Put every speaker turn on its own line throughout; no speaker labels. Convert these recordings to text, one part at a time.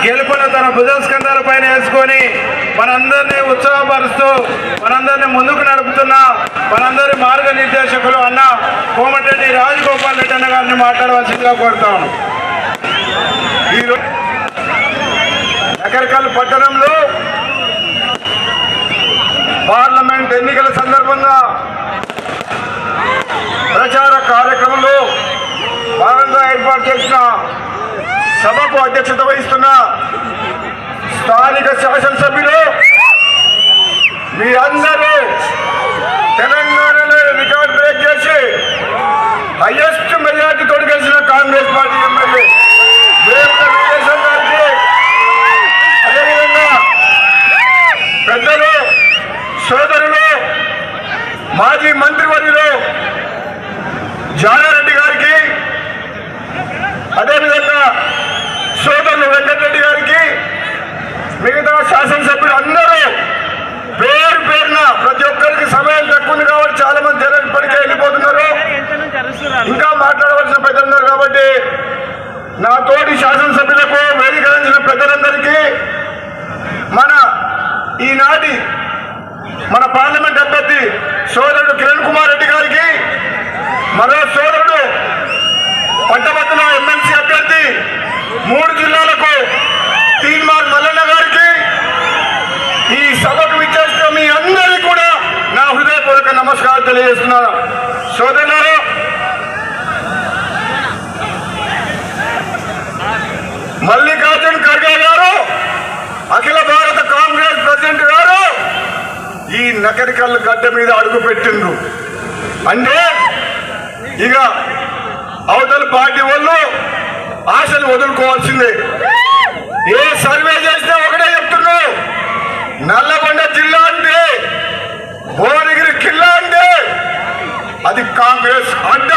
గెలుపును తన భుజస్కంధాల పైన వేసుకొని మనందరినీ ఉత్సాహపరుస్తూ మనందరినీ ముందుకు నడుపుతున్న మనందరి మార్గనిర్దేశకులు అన్న కోమటిరెడ్డి రాజగోపాల్ రెడ్డి అన్న గారిని మాట్లాడవలసిందిగా కోరుతాను. ఈరోజు నకరికల్ పట్టణంలో పార్లమెంట్ ఎన్నికల సందర్భంగా ప్రచార కార్యక్రమంలో భాగంగా ఏర్పాటు చేసిన సభకు అధ్యక్షత వహిస్తున్న స్థానిక శాసనసభ్యులు మీరందరూ తెలంగాణలో రికార్డు బ్రేక్ చేసి హైయెస్ట్ మెజార్టీతో గెలిచిన కాంగ్రెస్ పార్టీ ఎమ్మెల్యే గారికి, అదేవిధంగా పెద్దలు సోదరులు మాజీ మంత్రివర్యులు జానారెడ్డి గారికి, అదేవిధంగా సోదరులు వెంకటరెడ్డి గారికి, మిగతా శాసనసభ్యులు అందరూ పేరు పేరున ప్రతి ఒక్కరికి సమయం తక్కువ ఉంది కాబట్టి చాలా మంది జనం ఇప్పటికే వెళ్ళిపోతున్నారు. ఇంకా మాట్లాడవలసిన పెద్దలున్నారు కాబట్టి నా తోటి శాసనసభ్యులకు వేదికరించిన పెద్దలందరికీ ఈనాటి మన పార్లమెంట్ అభ్యర్థి సోదరుడు కిరణ్ కుమార్ రెడ్డి గారికి, మరో సోదరుడు పట్టభద్రుల ఎమ్మెల్సీ అభ్యర్థి 3 జిల్లాలకు తీన్మార్ మల్లన్న గారికి, ఈ సభకు విచ్చేసిన మీ అందరికీ కూడా నా హృదయపూర్వక నమస్కారం తెలియజేస్తున్నాను. సోదరులారా, మల్లికార్జున్ ఖర్గే గారు, అఖిల భారత కాంగ్రెస్ ప్రెసిడెంట్ గారు ఈ నకరికల్ గడ్డ మీద అడుగు పెట్టిండ్రు అంటే ఇక అవతల పార్టీ వాళ్ళు ఆశలు వదులుకోవాల్సిందే. ఏ సర్వే చేసినా ఒకటే చెప్తున్నారు, నల్లగొండ జిల్లా అంటే, భువనగిరి కిల్లా అంటే అది కాంగ్రెస్ అడ్డ.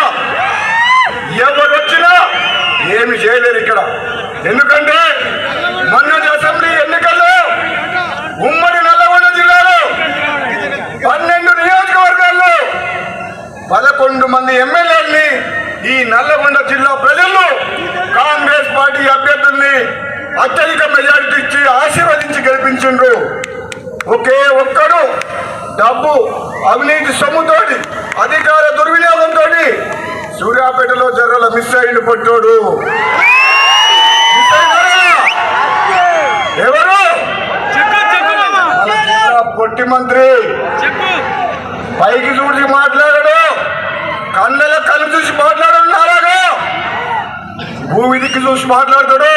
ఎవరు వచ్చినా ఏమి చేయలేరు ఇక్కడ. ఎందుకంటే మొన్నటి అసెంబ్లీ ఎన్నికల్లో ఉమ్మడి నల్లగొండ జిల్లాలో 12 నియోజకవర్గాల్లో 11 మంది ఎమ్మెల్యేలని ఈ నల్లగొండ జిల్లా ప్రజలు కాంగ్రెస్ పార్టీ అభ్యర్థుల్ని అత్యధిక మెజారిటీ ఇచ్చి ఆశీర్వదించి గెలిపించిండ్రు. ఒకే ఒక్కడు డబ్బు అవినీతి సొమ్ముతోటి అధికార దుర్వినియోగంతో సూర్యాపేటలో జర్రల మిస్ అయిండు పట్టోడు. ఎవరు? పొట్టి మంత్రి. పైకి చూసి మాట్లాడాడు, కళ్ళలో కళ్ళు చూసి మాట్లాడాడు, నారాగా భూమిదికి చూసి మాట్లాడతాడు.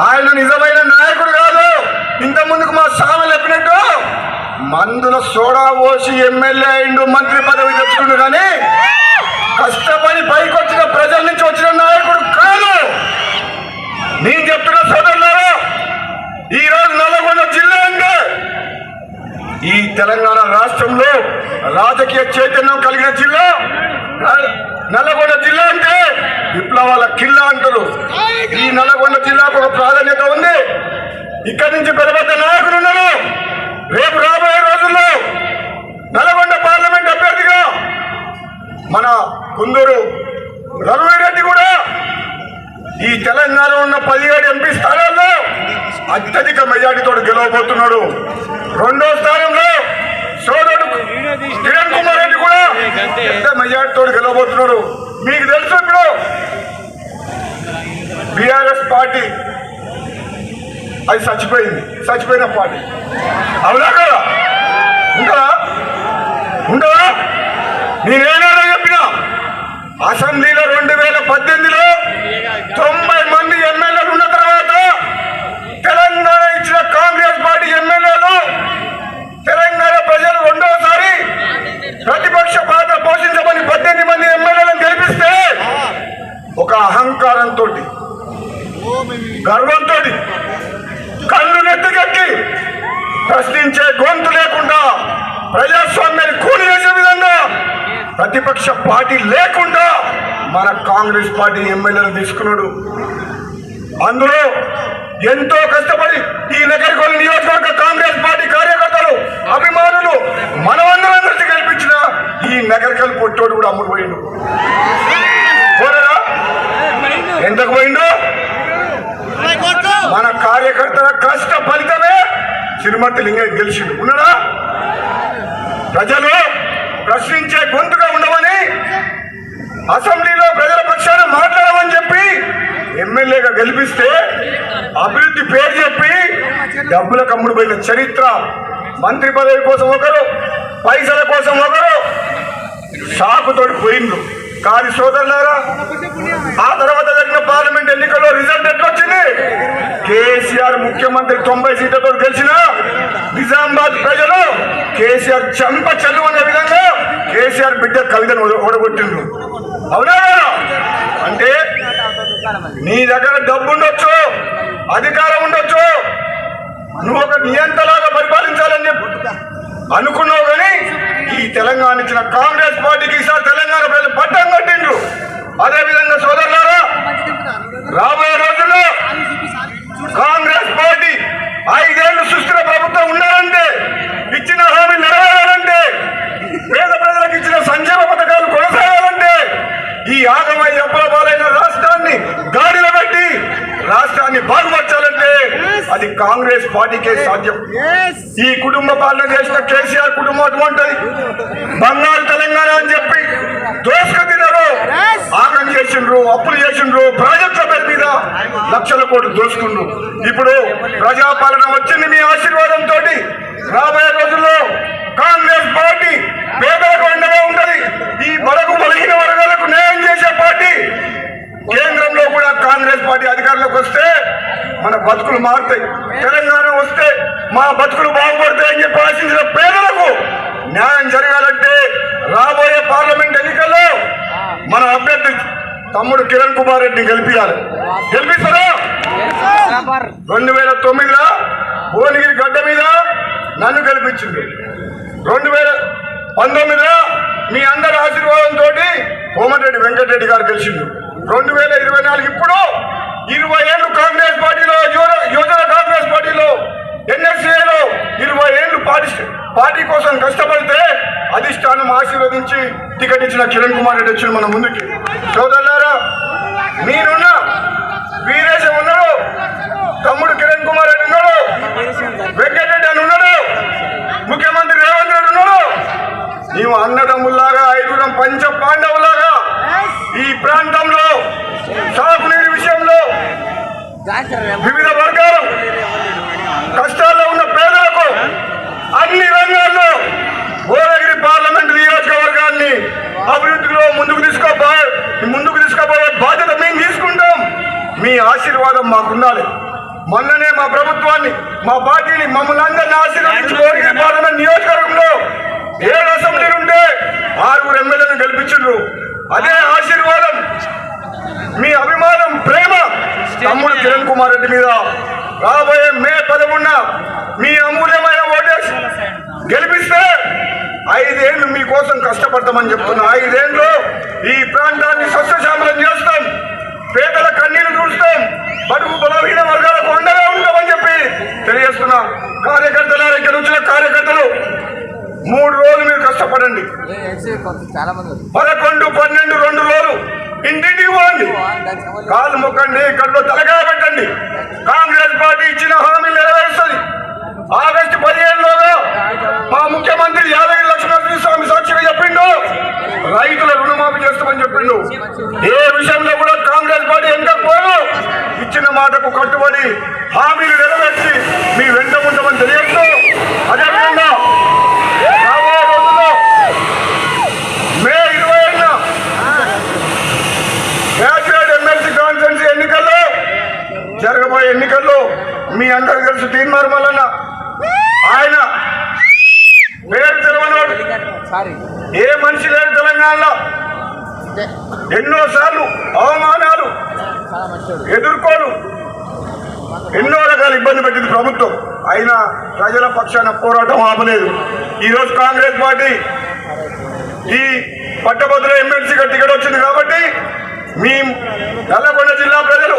ఆయన నిజమైన నాయకుడు కాదు. ఇంత ముందుకు మా సామెలు చెప్పినట్టు మందుల సోడా పోసి ఎమ్మెల్యే అయిండు, మంత్రి పదవి తెచ్చుకుండు, కానీ కష్టపడి పైకి వచ్చిన ప్రజల నుంచి వచ్చిన నాయకుడు కాదు. నేను చెప్తున్న సోదరులారా, ఈరోజు నల్లగొండ జిల్లా అంటే ఈ తెలంగాణ రాష్ట్రంలో రాజకీయ చైతన్యం కలిగిన జిల్లా. నల్లగొండ జిల్లా అంటే విప్లవాల కిల్లా అంటారు. ఈ నల్లగొండ జిల్లాకు ఒక ప్రాధాన్యత ఉంది. ఇక్కడి నుంచి పెద్ద నాయకులు ఉన్నారు. రేపు రాబోయే రోజుల్లో నల్లగొండ పార్లమెంట్ అభ్యర్థిగా మన కుందూరు రఘువీరెడ్డి కూడా ఈ తెలంగాణలో ఉన్న 17 ఎంపీ స్థానాల్లో అత్యధిక మెజార్టీతో గెలవబోతున్నాడు. 2వ స్థానంలో సోదరుడు కిరణ్ కుమార్ రెడ్డి కూడా పెద్ద మెజార్టీతో గెలవబోతున్నాడు. మీకు తెలుసు, ఇప్పుడు బీఆర్ఎస్ పార్టీ అది చచ్చిపోయిన పార్టీ. అవునా కదా? ఉండదా? నేనేనాడో చెప్పినా, అసెంబ్లీలో 2018లో 90 మంది ఎమ్మెల్యేలు ఉన్న తర్వాత తెలంగాణ ఇచ్చిన కాంగ్రెస్ పార్టీ ఎమ్మెల్యేలు తెలంగాణ ప్రజలు 2వసారి ప్రతిపక్ష పాత్ర పోషించమని 18 మంది ఎమ్మెల్యేలను గెలిపిస్తే ఒక అహంకారంతో, గర్వంతో, కళ్ళు నెత్తికెక్కి ప్రశ్నించే గొంతు లేకుండా, ప్రజాస్వామ్యాన్ని కూలి చేసే విధంగా ప్రతిపక్ష పార్టీ లేకుండా మన కాంగ్రెస్ పార్టీ ఎమ్మెల్యేలు తీసుకున్నాడు. అందులో ఎంతో కష్టపడి ఈ నగరికొల్లు నియోజకవర్గ కాంగ్రెస్ పార్టీ కార్యకర్తలు, అభిమానులు, మనమందరం కలిసి కల్పించిన ఈ నగరికల్ పొట్టోడు కూడా అమ్ముడు పోయిండు. ఎంతకు పోయిండు? మన కార్యకర్తల కష్ట ఫలితమే చిరుమర్తి లింగయ్య గెలిచిండు. ఉన్నాడా? ప్రజలు ప్రశ్నించే గొంతుగా ఉండమని, అసెంబ్లీలో ప్రజల పక్షాన మాట్లాడమని చెప్పి ఎమ్మెల్యేగా గెలిపిస్తే అభివృద్ధి పేరు చెప్పి డబ్బుల కమ్ముడు పోయిన చరిత్ర. మంత్రి పదవి కోసం ఒకరు, పైసల కోసం ఒకరు షాకుతోటి పోయిండ్రు. కాని సోదరులారా, ఆ తర్వాత జరిగిన పార్లమెంట్ ఎన్నికల్లో రిజల్ట్ ఎట్లొచ్చింది? కేసీఆర్ ముఖ్యమంత్రి 90 సీట్లతో గెలిచిన నిజామాబాద్ ప్రజలు కేసీఆర్ చంప చెల్లు అనే విధంగా కేసీఆర్ బిడ్డ కవితను ఓడగొట్టిండ్రు. అవునా? అంటే నీ దగ్గర డబ్బు ఉండొచ్చు, అధికారం ఉండొచ్చు, నువ్వు ఒక నియంతలాగా పరిపాలించాలని చెప్పి అనుకున్నావు. కానీ ఈ తెలంగాణ ఇచ్చిన కాంగ్రెస్ పార్టీకి ఈసారి తెలంగాణ ప్రజలు పట్టం కట్టిండ్రు. అదేవిధంగా సోదరులారా, రాబోయే రోజుల్లో కాంగ్రెస్ పార్టీ 5 ఏళ్లు సుస్థిర ప్రభుత్వం ఉండాలంటే, ఇచ్చిన హామీ నెరవేరాలంటే, పేద ప్రజలకు ఇచ్చిన సంక్షేమ పథకాలు కొనసాగాలంటే, ఈ ఆగమై అప్పులపాలైన రాష్ట్రాన్ని గాడిలో పెట్టి రాష్ట్రాన్ని బాగుపరచాలంటే అది కాంగ్రెస్ పార్టీకే సాధ్యం. ఈ కుటుంబ పాలన చేసిన కేసీఆర్ కుటుంబం అటువంటిది. బంగారు తెలంగాణ అని చెప్పి దోసుకు తినరు, ఆగం చేసిండ్రు, అప్పులు చేసిండ్రు, ప్రాజెక్టుల పేరు మీద లక్షల కోట్లు దోసుకుండ్రు. ఇప్పుడు ప్రజాపాలన వచ్చింది మీ ఆశీర్వాదంతో. రాబోయే రోజుల్లో కాంగ్రెస్ పార్టీ పేదలకు అండగా ఉంటది. ఈ బడుగు బలహీన వర్గాలకు న్యాయం చేసే పార్టీ. కేంద్రంలో కూడా కాంగ్రెస్ పార్టీ అధికారంలోకి వస్తే మన బతుకులు మారుతాయి. తెలంగాణ వస్తే మా బతుకులు బాగుపడతాయి అని చెప్పి ఆశించిన పేదలకు న్యాయం జరగాలంటే రాబోయే పార్లమెంట్ ఎన్నికల్లో మన అభ్యర్థి తమ్ముడు కిరణ్ కుమార్ రెడ్డిని గెలిపించాలి. గెలిపిస్తారా? 2009లో భువనగిరి గడ్డ మీద నన్ను గెలిపించింది. 2019లో మీ అందరి ఆశీర్వాదంతో కోమటిరెడ్డి వెంకటరెడ్డి గారు గెలిచిండు. 2024 ఇప్పుడు 20 ఏళ్ళు కాంగ్రెస్ పార్టీలో, యువజన కాంగ్రెస్ పార్టీలో, ఎన్ఎస్ఏలో 20 ఏళ్ళు పార్టీ కోసం కష్టపడితే అధిష్టానం ఆశీర్వదించి టికెట్ ఇచ్చిన కిరణ్ కుమార్ రెడ్డి వచ్చిన మన ముందుకి. సోదరులారా, మీరున్న వీరేశం ఉన్నాడు, తమ్ముడు కిరణ్ కుమార్ రెడ్డి ఉన్నాడు, వెంకటరెడ్డి అని ఉన్నాడు, ముఖ్యమంత్రి రేవంత్ రెడ్డి ఉన్నాడు. నీవు అన్నదమ్ముల్లాగా 5 పంచ పాండవులాగా ఈ ప్రాంతంలో సాగునీరు విషయంలో వివిధ వర్గాలు కష్టాల్లో ఉన్న పేదలకు అన్ని రంగాల్లో భువనగిరి పార్లమెంట్ నియోజకవర్గాన్ని అభివృద్ధిలో ముందుకు తీసుకుపోయే బాధ్యత మేము తీసుకుంటాం. మీ ఆశీర్వాదం మాకుండాలి. మొన్ననే మా ప్రభుత్వాన్ని, మా పార్టీని, మమ్మల్ని అందరినీ ఆశీర్వదించి భువనగిరి పార్లమెంట్ నియోజకవర్గంలో 7 అసెంబ్లీలు ఉంటే 6 ఎమ్మెల్యేలను గెలిపించారు. అదే ఆశీర్వాదం, మీ అభిమానం, ప్రేమ తమ్ముడు కిరణ్ కుమార్ రెడ్డి మీద రాబోయే మే 11న మీ అమూల్యమైన ఓటేసి గెలిపిస్తే 5 ఏళ్ళు మీకోసం కష్టపడతామని చెప్తున్నా. 5 ఏళ్ళు ఈ ప్రాంతాన్ని సస్యశ్యామలం చేస్తాం, పేదల కన్నీళ్లు చూస్తాం, బడుగు బలహీన వర్గాలకు అండగా ఉంటామని చెప్పి తెలియజేస్తున్నా. కార్యకర్తలు, ఇక్కడ వచ్చిన కార్యకర్తలు 3 రోజులు మీరు కష్టపడండి. 11, 12, 2 రోజులు ఇంటింటికి పోండి, కాలు మొక్కండి, కళ్ళు తలకాయ పెట్టండి. కాంగ్రెస్ పార్టీ ఇచ్చిన హామీలు నెరవేరుస్తుంది. ఆగస్టు 15లోగా మా ముఖ్యమంత్రి యాదగిరి లక్ష్మణస్వామి సాక్షిగా చెప్పిండు, రైతుల రుణమాఫీ చేస్తామని చెప్పిండు. ఏ విషయంలో కూడా కాంగ్రెస్ పార్టీ ఎంతకపోదు, ఇచ్చిన మాటకు కట్టుబడి హామీలు నెరవేర్చి మీ వెంట ఉంటామని తెలియజేస్తూ, అదేవిధంగా రాబోయే రోజుల్లో మే 20న గ్రాడ్యుయేట్ ఎమ్మెల్సీ కాన్స్టిట్యున్సీ ఎన్నికల్లో జరగబోయే ఎన్నికల్లో మీ అందరు తెలుసు తీన్మార్ మల్లన్న. ఆయన పేరు తెలవనోడు, ఏ మనిషి లేడు తెలంగాణలో. ఎన్నోసార్లు అవమానాలు ఎదుర్కోను, ఎన్నో రకాల ఇబ్బంది పెట్టింది ప్రభుత్వం. అయినా ప్రజల పక్షాన పోరాటం ఆపలేదు. ఈరోజు కాంగ్రెస్ పార్టీ ఈ పట్టభద్రుల ఎమ్మెల్సీగా టికెట్ వచ్చింది కాబట్టి మీ నల్లగొండ జిల్లా ప్రజలు,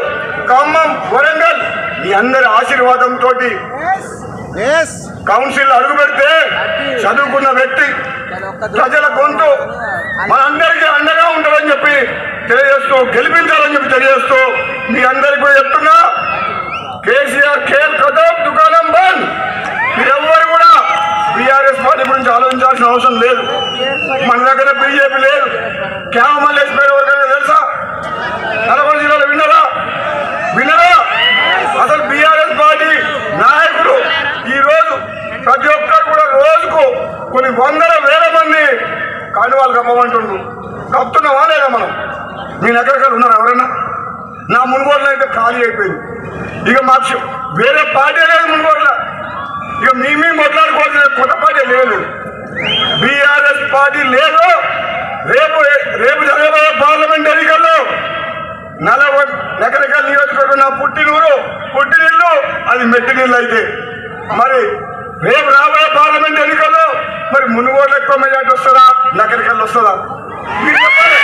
ఖమ్మం, వరంగల్ మీ అందరి ఆశీర్వాదంతో కౌన్సిల్ అడుగు పెడితే చదువుకున్న వ్యక్తి, ప్రజల గొంతు మనందరికీ అండగా ఉంటుందని చెప్పి తెలియజేస్తూ, గెలిపించాలని చెప్పి తెలియజేస్తూ మీ అందరికీ చెప్తున్నా, కేసీఆర్ అవసరం లేదు. మన దగ్గర బీజేపీ లేదు. క్యామల్లేసి పేరు ఎవరికైనా తెలుసా? నల్గొండ జిల్లాలో విన్నారా? అసలు బీఆర్ఎస్ పార్టీ నాయకులు ఈ రోజు ప్రతి ఒక్కరు కూడా రోజుకు కొన్ని వందల వేల మంది కాండవాళ్ళు కప్పమంటుండ్రు. కప్పుతున్నావా లేదా మనం? మీ నగరకాలు ఉన్నారు ఎవరైనా? నా మునుగోడులో అయితే ఖాళీ అయిపోయింది. ఇక మాకు వేరే పార్టీ లేదు మునుగోడులో. ఇక మేము కొట్లాడుకోవాల్సిన కొత్త పార్టీ లేదు. బీఆర్ఎస్ పార్టీ లేదు. రేపు జరగబోయే పార్లమెంట్ ఎన్నికల్లో నగరకాల నియోజకవర్గం నా పుట్టినిల్లు అది మెట్టి నీళ్ళు అయితే మరి రేపు రాబోయే పార్లమెంట్ ఎన్నికల్లో మరి మునుగోడులో ఎక్కువ మెజార్టీ వస్తుందా, నగరకాలు వస్తుందా? మీరు చెప్పాలి.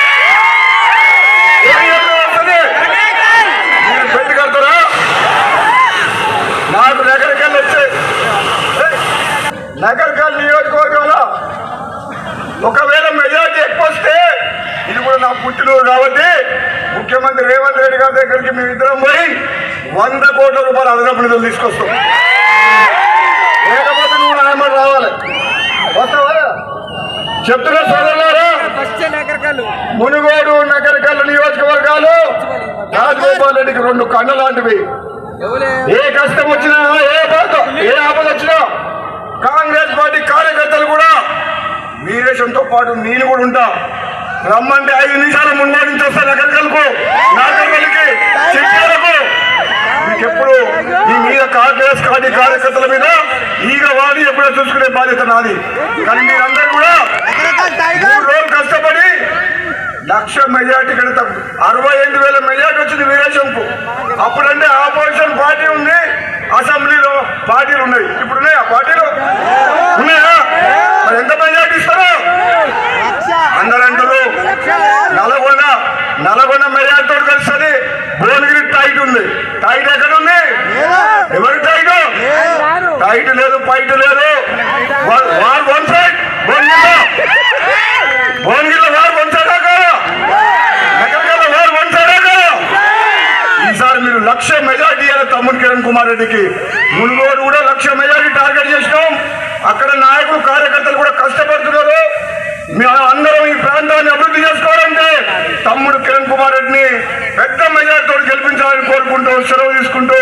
మీరు పెట్టి కడతారా? నాకు నగరకాలు వచ్చాయి. నగరకాల నియోజకవర్గంలో ఒకవేళ మెజార్టీ ఎక్కువ వస్తే ఇది కూడా నా పుట్టినూరు కాబట్టి ముఖ్యమంత్రి రేవంత్ రెడ్డి గారి దగ్గరికి మేమిద్దరం పోయి 100 కోట్ల రూపాయలు అదనపు నిధులు తీసుకొస్తాం. లేకపోతే నువ్వు నాయమని రావాలి. వస్తావా? చెప్తున్నా సోదరులారా, మునుగోడు నగరకాల నియోజకవర్గాలు రాజగోపాల్ రెడ్డికి 2 కన్ను లాంటివి. ఏ కష్టం వచ్చినా ఏ ఆపద వచ్చినా కాంగ్రెస్ పార్టీ కార్యకర్తలు కూడా వీరేశంతో పాటు నేను కూడా ఉంటా. రమ్మంటే 5 నిమిషాలు ముందు నుంచి వస్తా. నగరకల్కు నాగర్వల్లికి చెప్పాలకు మీకెప్పుడు మీ మీద కాంగ్రెస్ పార్టీ కార్యకర్తల మీద ఈగ వాడి ఎప్పుడో చూసుకునే బాధ్యత నాది. కానీ మీరందరూ కూడా 3 రోజులు కష్టపడి 1,00,000 మెజార్టీ కంటే 68,000 మెజార్టీ వచ్చింది వీరేశంకు. అప్పుడంటే ఆపోజిషన్ పార్టీ ఉంది, అసెంబ్లీలో పార్టీలు ఉన్నాయి. ఇప్పుడు ఉన్నాయా పార్టీలు? ఉన్నాయా? మరి ఎంత మెజార్టీ ఇస్తారో అందరంటారు. నల్గొండ మెజార్టీతో కలుస్తుంది. భువనగిరి టైట్ ఉంది. టైట్ ఎక్కడ ఉంది? ఎవరి టైట్? టైట్ లేదు, ఫైట్ లేదు. War one side. భువనగిరిలో వార్ వన్ సైడ్ నగరకాల వార్ వన్ సైడ్. ఈసారి మీరు 1,00,000 మెజార్టీ ఇవ్వాలి తమ్ముడు కిరణ్ కుమార్ రెడ్డికి. మునుగోడు కూడా 1,00,000 మెజార్టీ టార్గెట్ చేసినాం. అక్కడ నాయకులు కార్యకర్తలు కూడా కష్టపడుతున్నారు. అందరం ఈ ప్రాంతాన్ని అభివృద్ధి చేసుకోవాలంటే తమ్ముడు కిరణ్ కుమార్ రెడ్డిని పెద్ద మెజార్టీతో గెలిపించాలని కోరుకుంటూ సెలవు తీసుకుంటూ